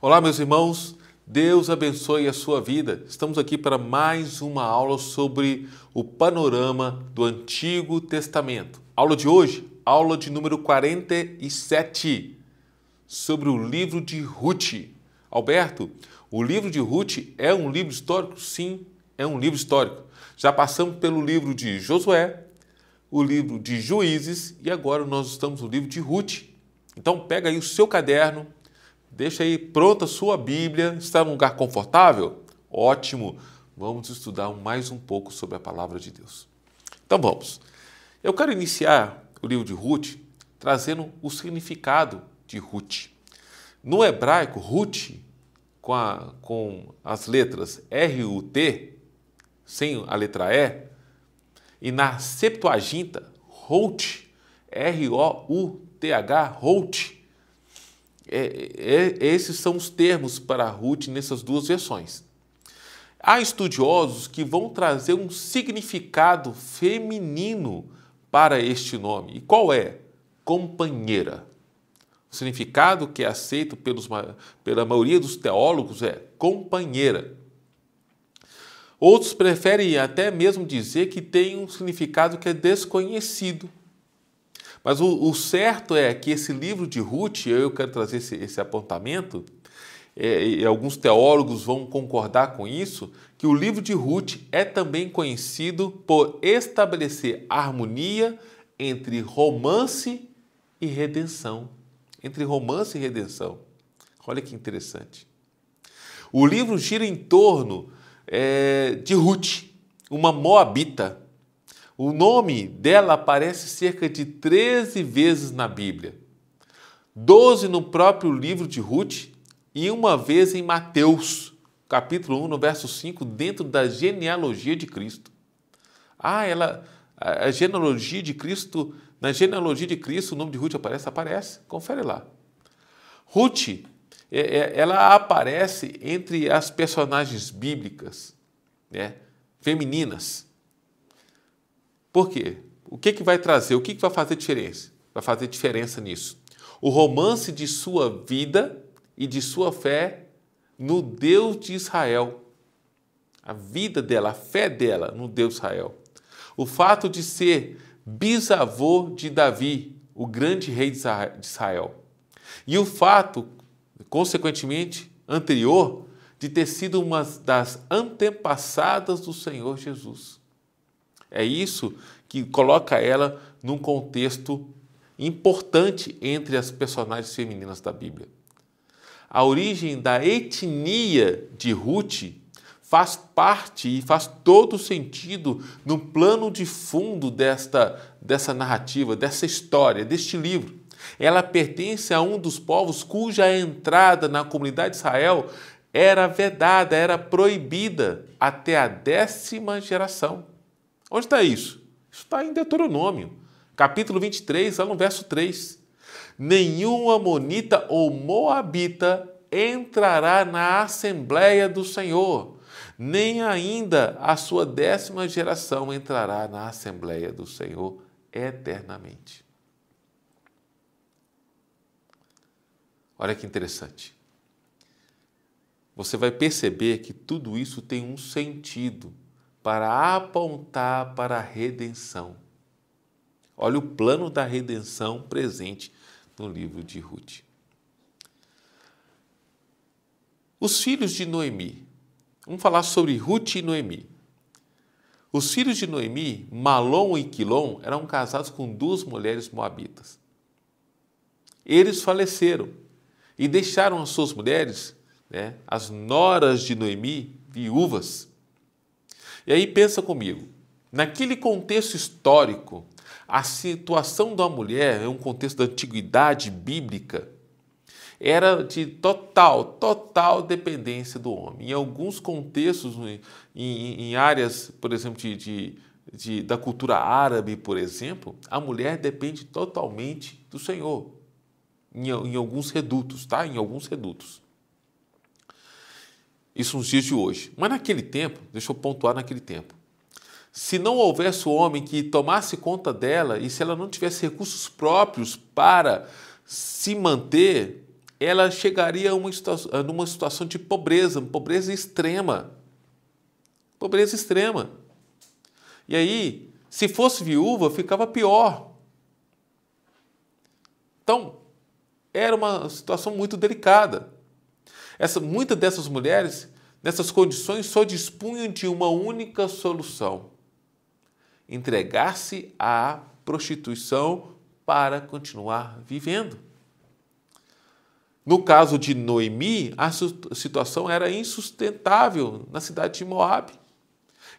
Olá, meus irmãos, Deus abençoe a sua vida. Estamos aqui para mais uma aula sobre o panorama do Antigo Testamento. Aula de hoje, aula de número 47, sobre o livro de Ruth. Alberto, o livro de Ruth é um livro histórico? Sim, é um livro histórico. Já passamos pelo livro de Josué, o livro de Juízes e agora nós estamos no livro de Ruth. Então pega aí o seu caderno, deixa aí pronta a sua Bíblia. Está num lugar confortável? Ótimo! Vamos estudar mais um pouco sobre a palavra de Deus. Então vamos. Eu quero iniciar o livro de Ruth trazendo o significado de Ruth. No hebraico, Ruth, com as letras R-U-T, sem a letra E, e na Septuaginta, Ruth, R-O-U-T-H, Ruth. Esses são os termos para Ruth nessas duas versões. Há estudiosos que vão trazer um significado feminino para este nome. E qual é? Companheira. O significado que é aceito pela maioria dos teólogos é companheira. Outros preferem até mesmo dizer que tem um significado que é desconhecido. Mas o certo é que esse livro de Ruth, eu quero trazer esse apontamento, e alguns teólogos vão concordar com isso, que o livro de Ruth é também conhecido por estabelecer harmonia entre romance e redenção. Entre romance e redenção. Olha que interessante. O livro gira em torno de Ruth, uma moabita. O nome dela aparece cerca de 13 vezes na Bíblia. 12 no próprio livro de Ruth e uma vez em Mateus, capítulo 1, no verso 5, dentro da genealogia de Cristo. A genealogia de Cristo, na genealogia de Cristo o nome de Ruth aparece? Aparece, confere lá. Ruth, ela aparece entre as personagens bíblicas, femininas. Por quê? O que vai trazer? O que vai fazer diferença? Vai fazer diferença nisso. O romance de sua vida e de sua fé no Deus de Israel. A vida dela, a fé dela no Deus de Israel. O fato de ser bisavô de Davi, o grande rei de Israel. E o fato, consequentemente, anterior, de ter sido uma das antepassadas do Senhor Jesus. É isso que coloca ela num contexto importante entre as personagens femininas da Bíblia. A origem da etnia de Ruth faz parte e faz todo sentido no plano de fundo dessa narrativa, dessa história, deste livro. Ela pertence a um dos povos cuja entrada na comunidade de Israel era vedada, era proibida até a 10ª geração. Onde está isso? Isso está em Deuteronômio, capítulo 23, lá no verso 3. Nenhum amonita ou moabita entrará na Assembleia do Senhor, nem ainda a sua 10ª geração entrará na Assembleia do Senhor eternamente. Olha que interessante. Você vai perceber que tudo isso tem um sentido para apontar para a redenção. Olha o plano da redenção presente no livro de Ruth. Os filhos de Noemi. Vamos falar sobre Ruth e Noemi. Os filhos de Noemi, Malom e Quilom, eram casados com 2 mulheres moabitas. Eles faleceram e deixaram as suas mulheres, as noras de Noemi, viúvas. E aí pensa comigo, naquele contexto histórico, a situação da mulher, é um contexto da antiguidade bíblica, era de total dependência do homem. Em alguns contextos, em áreas, por exemplo, da cultura árabe, por exemplo, a mulher depende totalmente do Senhor, em alguns redutos, tá? Em alguns redutos. Isso nos dias de hoje. Mas naquele tempo, deixa eu pontuar naquele tempo, se não houvesse o homem que tomasse conta dela e se ela não tivesse recursos próprios para se manter, ela chegaria numa situação de pobreza, pobreza extrema. Pobreza extrema. E aí, se fosse viúva, ficava pior. Então, era uma situação muito delicada. Muitas dessas mulheres, nessas condições, só dispunham de uma única solução: entregar-se à prostituição para continuar vivendo. No caso de Noemi, a situação era insustentável na cidade de Moabe.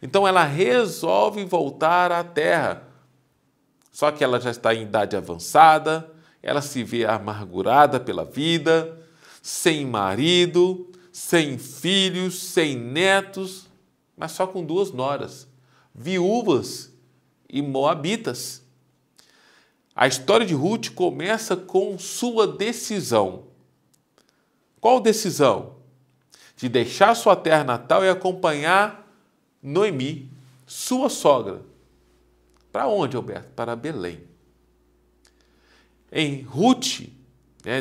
Então ela resolve voltar à terra. Só que ela já está em idade avançada, ela se vê amargurada pela vida, sem marido, sem filhos, sem netos, mas só com 2 noras, viúvas e moabitas. A história de Ruth começa com sua decisão. Qual decisão? De deixar sua terra natal e acompanhar Noemi, sua sogra. Para onde, Alberto? Para Belém. Em Ruth,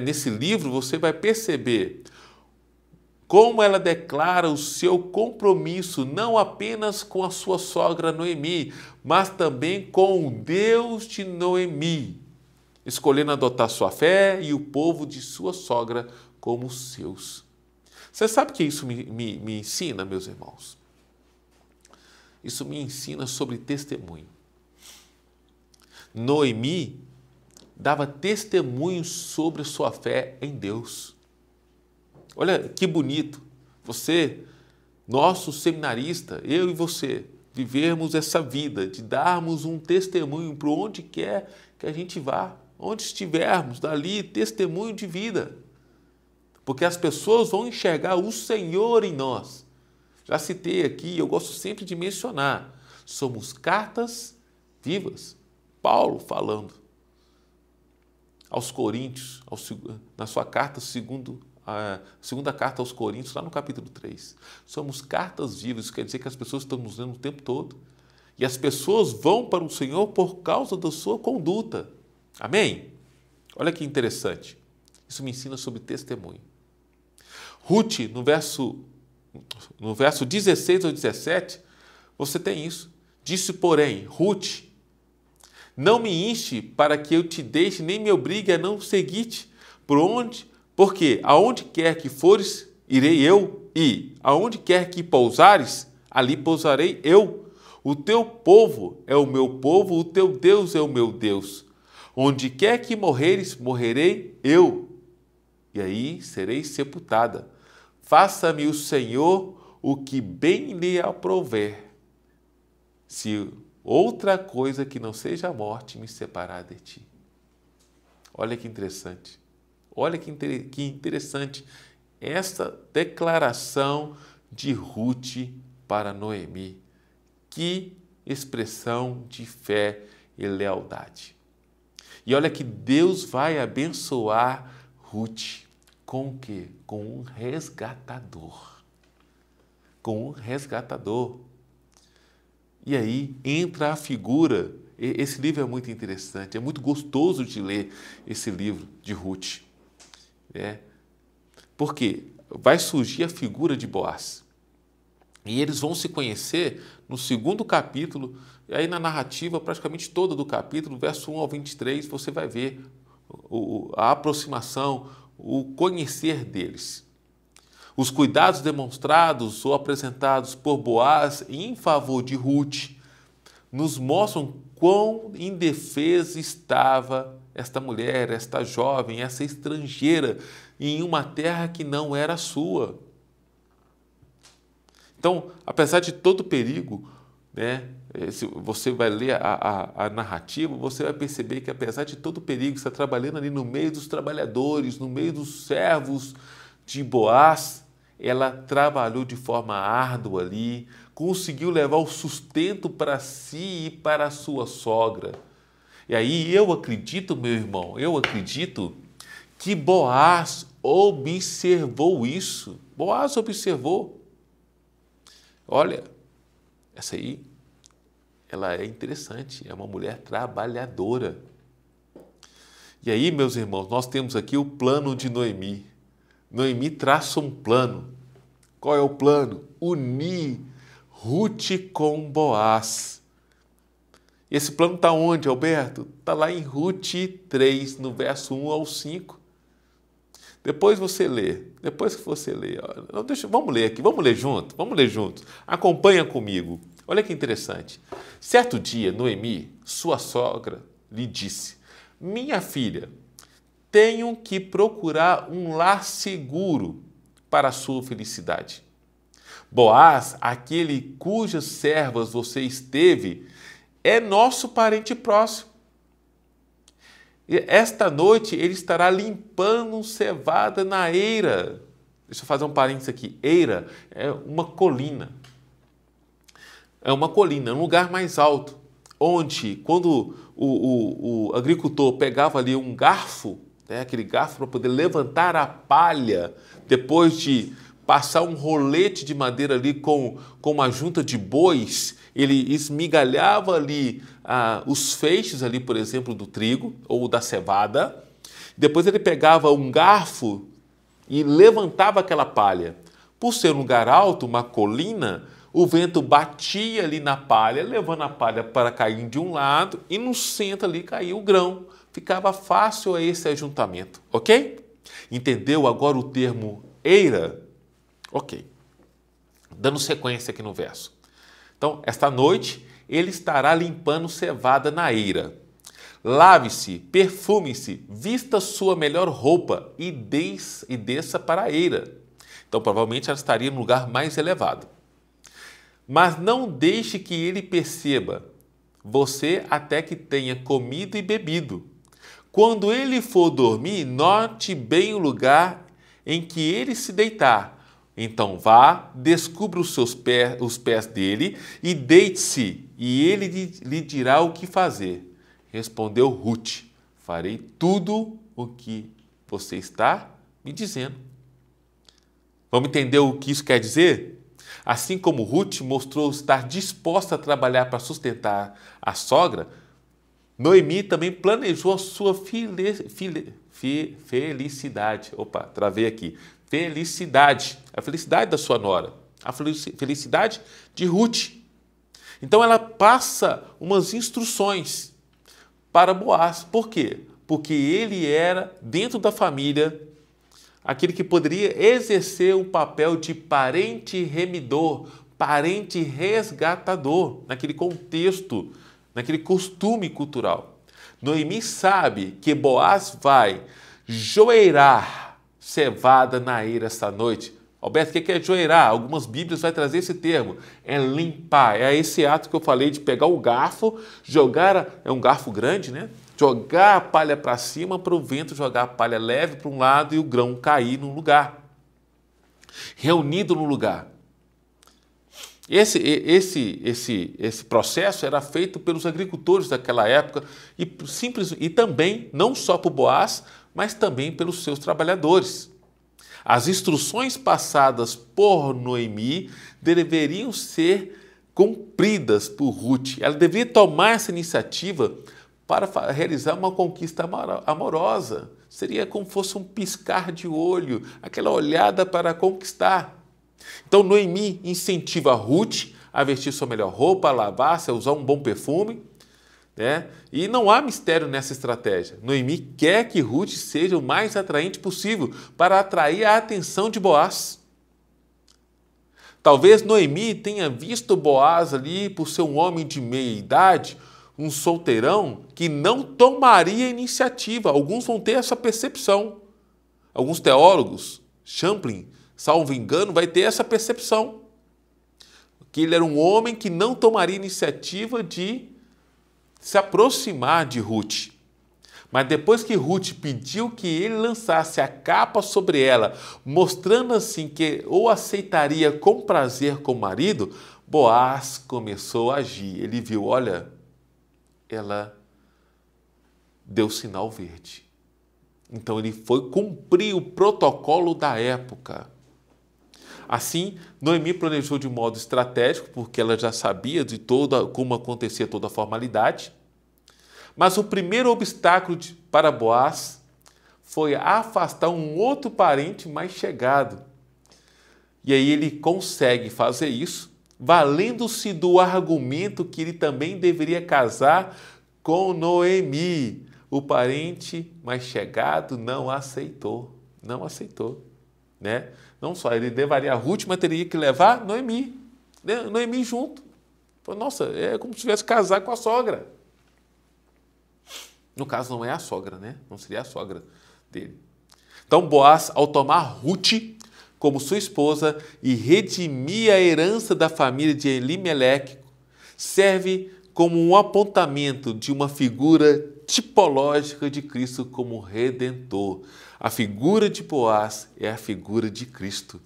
nesse livro, você vai perceber como ela declara o seu compromisso não apenas com a sua sogra Noemi, mas também com o Deus de Noemi, escolhendo adotar sua fé e o povo de sua sogra como seus. Você sabe o que isso me ensina, meus irmãos? Isso me ensina sobre testemunho. Noemi dava testemunho sobre sua fé em Deus. Olha que bonito. Você, nosso seminarista, eu e você, vivermos essa vida de darmos um testemunho para onde quer que a gente vá, onde estivermos, dali, testemunho de vida. Porque as pessoas vão enxergar o Senhor em nós. Já citei aqui, eu gosto sempre de mencionar, somos cartas vivas. Paulo falando aos Coríntios, na sua carta, a segunda carta aos Coríntios, lá no capítulo 3. Somos cartas vivas, isso quer dizer que as pessoas estão nos lendo o tempo todo. E as pessoas vão para o Senhor por causa da sua conduta. Amém? Olha que interessante. Isso me ensina sobre testemunho. Ruth, no verso 16 ao 17, você tem isso. Disse, porém, Ruth, não me inste para que eu te deixe, nem me obrigue a não seguir-te. Porque aonde quer que fores, irei eu, e aonde quer que pousares, ali pousarei eu. O teu povo é o meu povo, o teu Deus é o meu Deus. Onde quer que morreres, morrerei eu, e aí serei sepultada. Faça-me o Senhor o que bem lhe aprouver, se outra coisa que não seja a morte me separar de ti. Olha que interessante. Olha que interessante essa declaração de Ruth para Noemi. Que expressão de fé e lealdade. E olha que Deus vai abençoar Ruth com o quê? Com um resgatador. Com um resgatador. E aí entra a figura. Esse livro é muito interessante, é muito gostoso de ler esse livro de Ruth. Porque vai surgir a figura de Boaz. E eles vão se conhecer no 2º capítulo, e aí na narrativa praticamente toda do capítulo, verso 1 ao 23, você vai ver a aproximação, o conhecer deles. Os cuidados demonstrados ou apresentados por Boaz em favor de Ruth nos mostram quão indefesa estava esta mulher, esta jovem, essa estrangeira em uma terra que não era sua. Então, apesar de todo o perigo, se você vai ler a narrativa, você vai perceber que apesar de todo o perigo, está trabalhando ali no meio dos trabalhadores, no meio dos servos de Boaz, ela trabalhou de forma árdua ali, conseguiu levar o sustento para si e para a sua sogra. E aí eu acredito, meu irmão, que Boaz observou isso. Boaz observou. Olha, essa aí, ela é interessante, é uma mulher trabalhadora. E aí, meus irmãos, nós temos aqui o plano de Noemi. Noemi traça um plano. Qual é o plano? Unir Ruth com Boaz. E esse plano está onde, Alberto? Está lá em Ruth 3, no verso 1 ao 5. Depois você lê. Depois que você lê. Vamos ler aqui, vamos ler juntos. Acompanha comigo. Olha que interessante. Certo dia, Noemi, sua sogra, lhe disse: minha filha, tenho que procurar um lar seguro para a sua felicidade. Boaz, aquele cujas servas você esteve, é nosso parente próximo. Esta noite ele estará limpando cevada na eira. Deixa eu fazer um parênteses aqui. Eira é uma colina. É uma colina, um lugar mais alto, onde quando o agricultor pegava ali um garfo, né, aquele garfo para poder levantar a palha, depois de passar um rolete de madeira ali com uma junta de bois, ele esmigalhava ali os feixes ali, por exemplo, do trigo ou da cevada. Depois ele pegava um garfo e levantava aquela palha. Por ser um lugar alto, uma colina, o vento batia ali na palha, levando a palha para cair de um lado e no centro ali caía o grão. Ficava fácil esse ajuntamento, ok? Entendeu agora o termo eira? Ok. Dando sequência aqui no verso. Então, esta noite ele estará limpando cevada na eira. Lave-se, perfume-se, vista sua melhor roupa e desça para a eira. Então, provavelmente ela estaria no lugar mais elevado. Mas não deixe que ele perceba você até que tenha comido e bebido. Quando ele for dormir, note bem o lugar em que ele se deitar. Então vá, descubra os pés dele e deite-se, e ele lhe dirá o que fazer. Respondeu Ruth: farei tudo o que você está me dizendo. Vamos entender o que isso quer dizer? Assim como Ruth mostrou estar disposta a trabalhar para sustentar a sogra, Noemi também planejou a sua felicidade. Opa, travei aqui. Felicidade, a felicidade da sua nora, a felicidade de Ruth. Então ela passa umas instruções para Boaz. Por quê? Porque ele era, dentro da família, aquele que poderia exercer o papel de parente remidor, parente resgatador, naquele contexto, naquele costume cultural. Noemi sabe que Boaz vai joeirar cevada na eira esta noite. Alberto, o que é joeirar? Algumas bíblias vai trazer esse termo. É limpar, é esse ato que eu falei de pegar o garfo, jogar, é um garfo grande, né? Jogar a palha para cima para o vento jogar a palha leve para um lado e o grão cair num lugar. Reunido no lugar. Esse processo era feito pelos agricultores daquela época e também, não só por Boaz, mas também pelos seus trabalhadores. As instruções passadas por Noemi deveriam ser cumpridas por Ruth. Ela deveria tomar essa iniciativa para realizar uma conquista amorosa. Seria como fosse um piscar de olho, aquela olhada para conquistar. Então Noemi incentiva Ruth a vestir sua melhor roupa, a lavar-se, a usar um bom perfume. Né? E não há mistério nessa estratégia. Noemi quer que Ruth seja o mais atraente possível para atrair a atenção de Boaz. Talvez Noemi tenha visto Boaz ali por ser um homem de meia idade, um solteirão que não tomaria iniciativa. Alguns vão ter essa percepção. Alguns teólogos, Champlin, salvo engano, vai ter essa percepção. Que ele era um homem que não tomaria iniciativa de se aproximar de Ruth. Mas depois que Ruth pediu que ele lançasse a capa sobre ela, mostrando assim que o aceitaria com prazer como marido, Boaz começou a agir. Ele viu, olha, ela deu sinal verde. Então ele foi cumprir o protocolo da época. Assim, Noemi planejou de modo estratégico, porque ela já sabia de como acontecia toda a formalidade. Mas o primeiro obstáculo para Boaz foi afastar um outro parente mais chegado. E aí ele consegue fazer isso, valendo-se do argumento que ele também deveria casar com Noemi. O parente mais chegado não aceitou, né? Não só ele levaria a Ruth, mas teria que levar Noemi junto. Nossa, é como se tivesse casar com a sogra. No caso, não é a sogra, né? Não seria a sogra dele. Então, Boaz, ao tomar Ruth como sua esposa e redimir a herança da família de Elimeleque, serve como um apontamento de uma figura tipológica de Cristo como Redentor. A figura de Boaz é a figura de Cristo.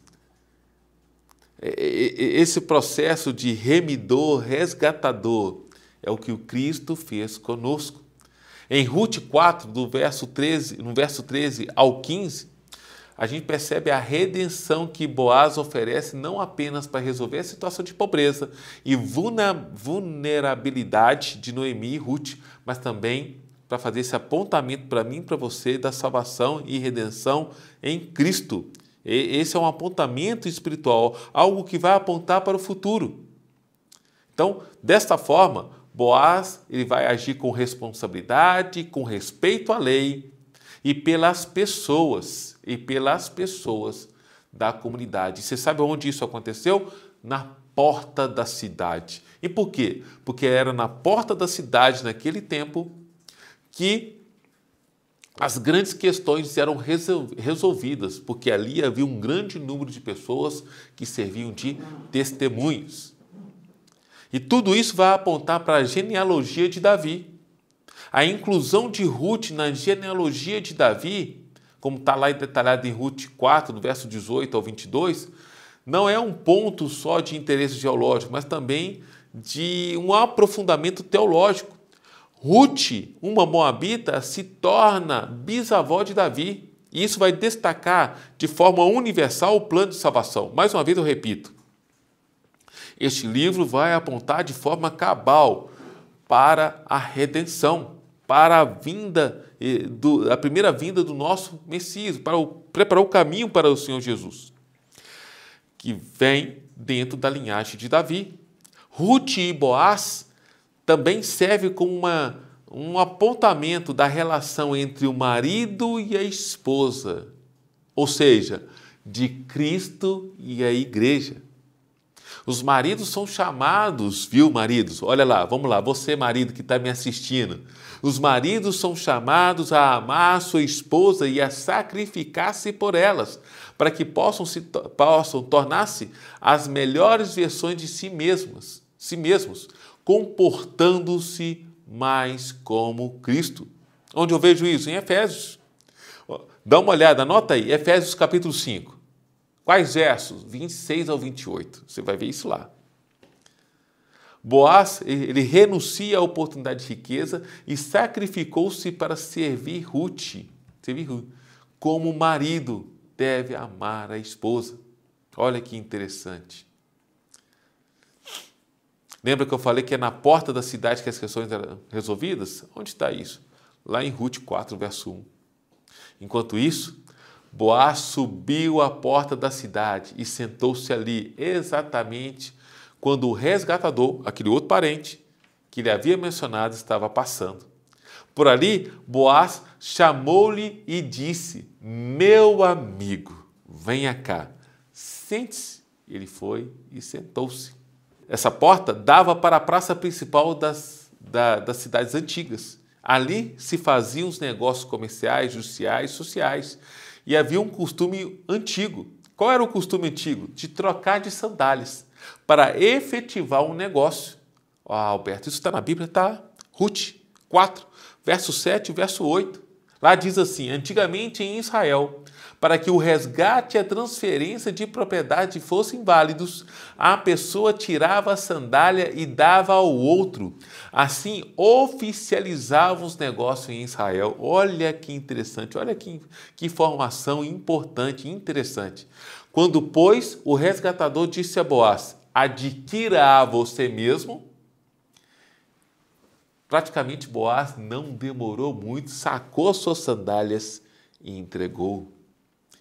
Esse processo de remidor, resgatador, é o que o Cristo fez conosco. Em Ruth 4, no verso 13 ao 15, a gente percebe a redenção que Boaz oferece não apenas para resolver a situação de pobreza e vulnerabilidade de Noemi e Ruth, mas também para fazer esse apontamento para mim e para você da salvação e redenção em Cristo. Esse é um apontamento espiritual, algo que vai apontar para o futuro. Então, desta forma, Boaz ele vai agir com responsabilidade, com respeito à lei e pelas pessoas da comunidade. Você sabe onde isso aconteceu? Na porta da cidade. E por quê? Porque era na porta da cidade, naquele tempo, que as grandes questões eram resolvidas, porque ali havia um grande número de pessoas que serviam de testemunhos. E tudo isso vai apontar para a genealogia de Davi. A inclusão de Ruth na genealogia de Davi, como está lá detalhado em Ruth 4, do verso 18 ao 22, não é um ponto só de interesse geológico, mas também de um aprofundamento teológico. Ruth, uma moabita, se torna bisavó de Davi. E isso vai destacar de forma universal o plano de salvação. Mais uma vez eu repito, este livro vai apontar de forma cabal para a redenção, para a primeira vinda do nosso Messias, para preparar o caminho para o Senhor Jesus, que vem dentro da linhagem de Davi. Ruth e Boaz também serve como um apontamento da relação entre o marido e a esposa, ou seja, de Cristo e a igreja. Os maridos são chamados, viu, maridos? Olha lá, vamos lá, você, marido que está me assistindo. Os maridos são chamados a amar a sua esposa e a sacrificar-se por elas, para que possam tornar-se as melhores versões de si mesmos, comportando-se mais como Cristo. Onde eu vejo isso? Em Efésios. Dá uma olhada, anota aí, Efésios capítulo 5. Quais versos? 26 ao 28. Você vai ver isso lá. Boaz, ele renuncia à oportunidade de riqueza e sacrificou-se para servir Ruth. Como o marido deve amar a esposa. Olha que interessante. Lembra que eu falei que é na porta da cidade que as questões eram resolvidas? Onde está isso? Lá em Ruth 4, verso 1. Enquanto isso, Boaz subiu à porta da cidade e sentou-se ali exatamente quando o resgatador, aquele outro parente que ele havia mencionado, estava passando. Por ali, Boaz chamou-lhe e disse: meu amigo, venha cá, sente-se. Ele foi e sentou-se. Essa porta dava para a praça principal das cidades antigas. Ali se faziam os negócios comerciais, judiciais, sociais. E havia um costume antigo. Qual era o costume antigo? De trocar de sandálias para efetivar um negócio. Alberto, isso está na Bíblia? Está. Ruth 4, verso 7 e verso 8. Lá diz assim: antigamente em Israel, para que o resgate e a transferência de propriedade fossem válidos, a pessoa tirava a sandália e dava ao outro. Assim, oficializavam os negócios em Israel. Olha que interessante, olha que informação importante e interessante. Quando, pois, o resgatador disse a Boaz: adquira a você mesmo Praticamente Boaz não demorou muito, sacou suas sandálias e entregou.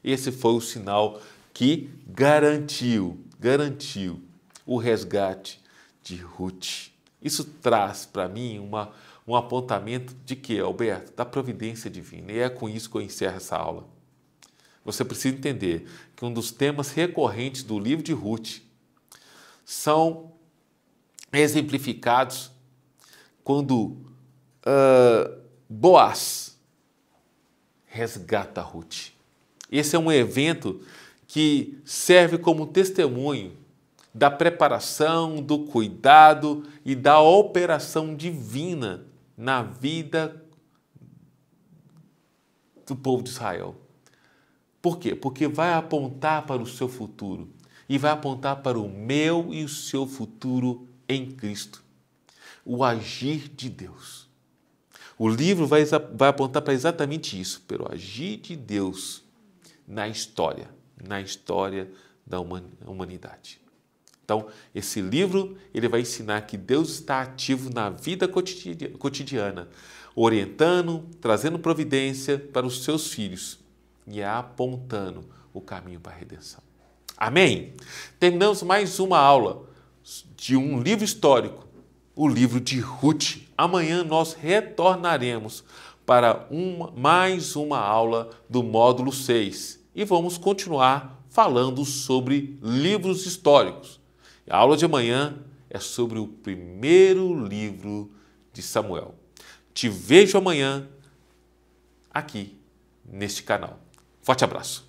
Esse foi o sinal que garantiu o resgate de Ruth. Isso traz para mim um apontamento de quê, Alberto? Da providência divina. E é com isso que eu encerro essa aula. Você precisa entender que um dos temas recorrentes do livro de Ruth são exemplificados quando Boaz resgata Ruth. Esse é um evento que serve como testemunho da preparação, do cuidado e da operação divina na vida do povo de Israel. Por quê? Porque vai apontar para o seu futuro e vai apontar para o meu e o seu futuro em Cristo. O agir de Deus. O livro vai apontar para exatamente isso, pelo agir de Deus na história da humanidade. Então, esse livro ele vai ensinar que Deus está ativo na vida cotidiana, orientando, trazendo providência para os seus filhos e apontando o caminho para a redenção. Amém? Terminamos mais uma aula de um livro histórico, o livro de Ruth. Amanhã nós retornaremos para mais uma aula do módulo 6 e vamos continuar falando sobre livros históricos. A aula de amanhã é sobre o primeiro livro de Samuel. Te vejo amanhã aqui neste canal. Forte abraço.